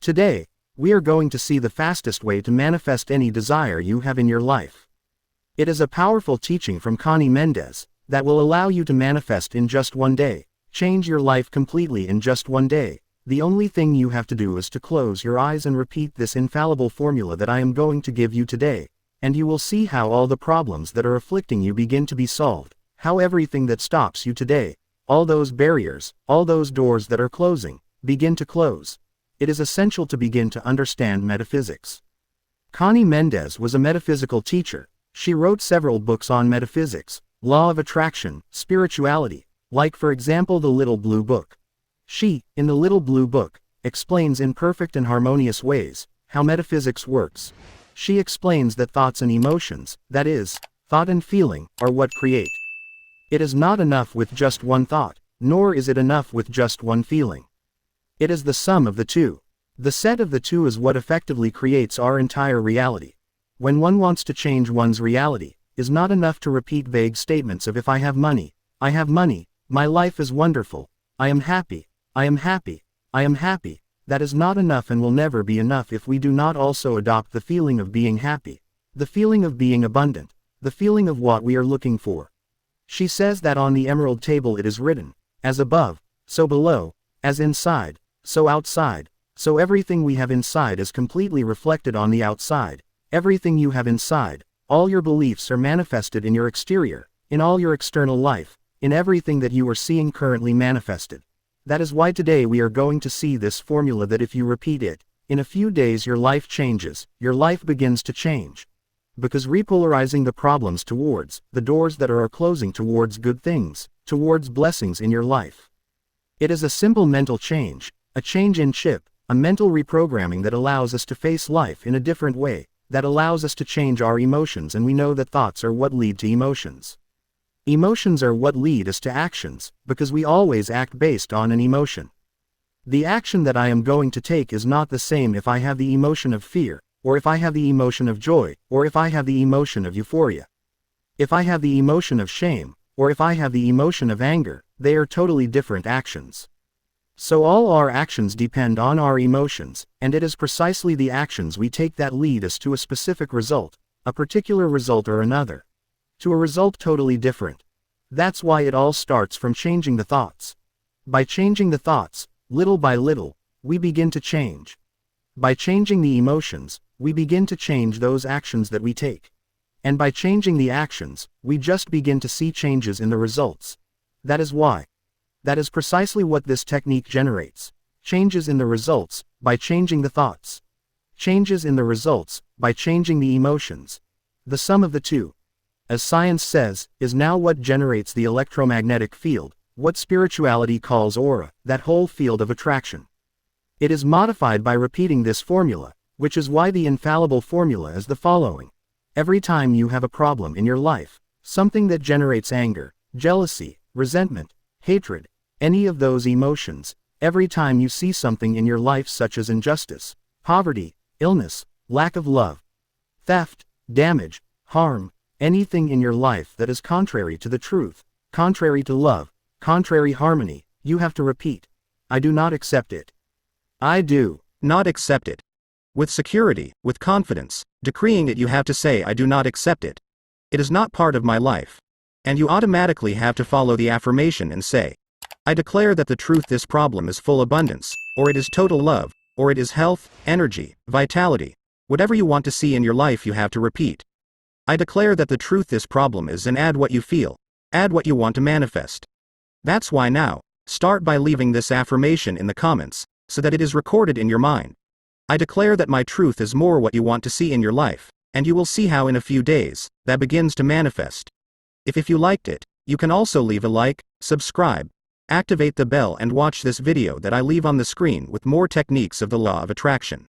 Today, we are going to see the fastest way to manifest any desire you have in your life. It is a powerful teaching from Conny Méndez that will allow you to manifest in just one day, change your life completely in just one day. The only thing you have to do is to close your eyes and repeat this infallible formula that I am going to give you today, and you will see how all the problems that are afflicting you begin to be solved, how everything that stops you today, all those barriers, all those doors that are closing, begin to close. It is essential to begin to understand metaphysics. Conny Méndez was a metaphysical teacher. She wrote several books on metaphysics, law of attraction, spirituality, like for example the Little Blue Book. She, in the Little Blue Book, explains in perfect and harmonious ways how metaphysics works. She explains that thoughts and emotions, that is, thought and feeling, are what create. It is not enough with just one thought, nor is it enough with just one feeling. It is the sum of the two. The set of the two is what effectively creates our entire reality. When one wants to change one's reality, it is not enough to repeat vague statements of if I have money, my life is wonderful, I am happy, I am happy, I am happy. That is not enough and will never be enough if we do not also adopt the feeling of being happy, the feeling of being abundant, the feeling of what we are looking for. She says that on the emerald table it is written, as above, so below, as inside, so outside, so everything we have inside is completely reflected on the outside. Everything you have inside, all your beliefs are manifested in your exterior, in all your external life, in everything that you are seeing currently manifested. That is why today we are going to see this formula that if you repeat it, in a few days your life changes, your life begins to change. Because repolarizing the problems towards the doors that are closing towards good things, towards blessings in your life. It is a simple mental change, a change in chip, a mental reprogramming that allows us to face life in a different way, that allows us to change our emotions, and we know that thoughts are what lead to emotions. Emotions are what lead us to actions, because we always act based on an emotion. The action that I am going to take is not the same if I have the emotion of fear, or if I have the emotion of joy, or if I have the emotion of euphoria. If I have the emotion of shame, or if I have the emotion of anger, they are totally different actions. So all our actions depend on our emotions, and it is precisely the actions we take that lead us to a specific result, a particular result or another. To a result totally different. That's why it all starts from changing the thoughts. By changing the thoughts, little by little, we begin to change. By changing the emotions, we begin to change those actions that we take. And by changing the actions, we just begin to see changes in the results. That is why. That is precisely what this technique generates. Changes in the results, by changing the thoughts. Changes in the results, by changing the emotions. The sum of the two, as science says, is now what generates the electromagnetic field, what spirituality calls aura, that whole field of attraction. It is modified by repeating this formula, which is why the infallible formula is the following. Every time you have a problem in your life, something that generates anger, jealousy, resentment, hatred, any of those emotions, every time you see something in your life such as injustice, poverty, illness, lack of love, theft, damage, harm, anything in your life that is contrary to the truth, contrary to love, contrary harmony, you have to repeat, I do not accept it. I do not accept it. With security, with confidence, decreeing it, you have to say I do not accept it. It is not part of my life. And you automatically have to follow the affirmation and say, I declare that the truth this problem is full abundance, or it is total love, or it is health, energy, vitality. Whatever you want to see in your life you have to repeat. I declare that the truth this problem is, and add what you feel, add what you want to manifest. That's why now, start by leaving this affirmation in the comments, so that it is recorded in your mind. I declare that my truth is more what you want to see in your life, and you will see how in a few days, that begins to manifest. If you liked it, you can also leave a like, subscribe, activate the bell and watch this video that I leave on the screen with more techniques of the law of attraction.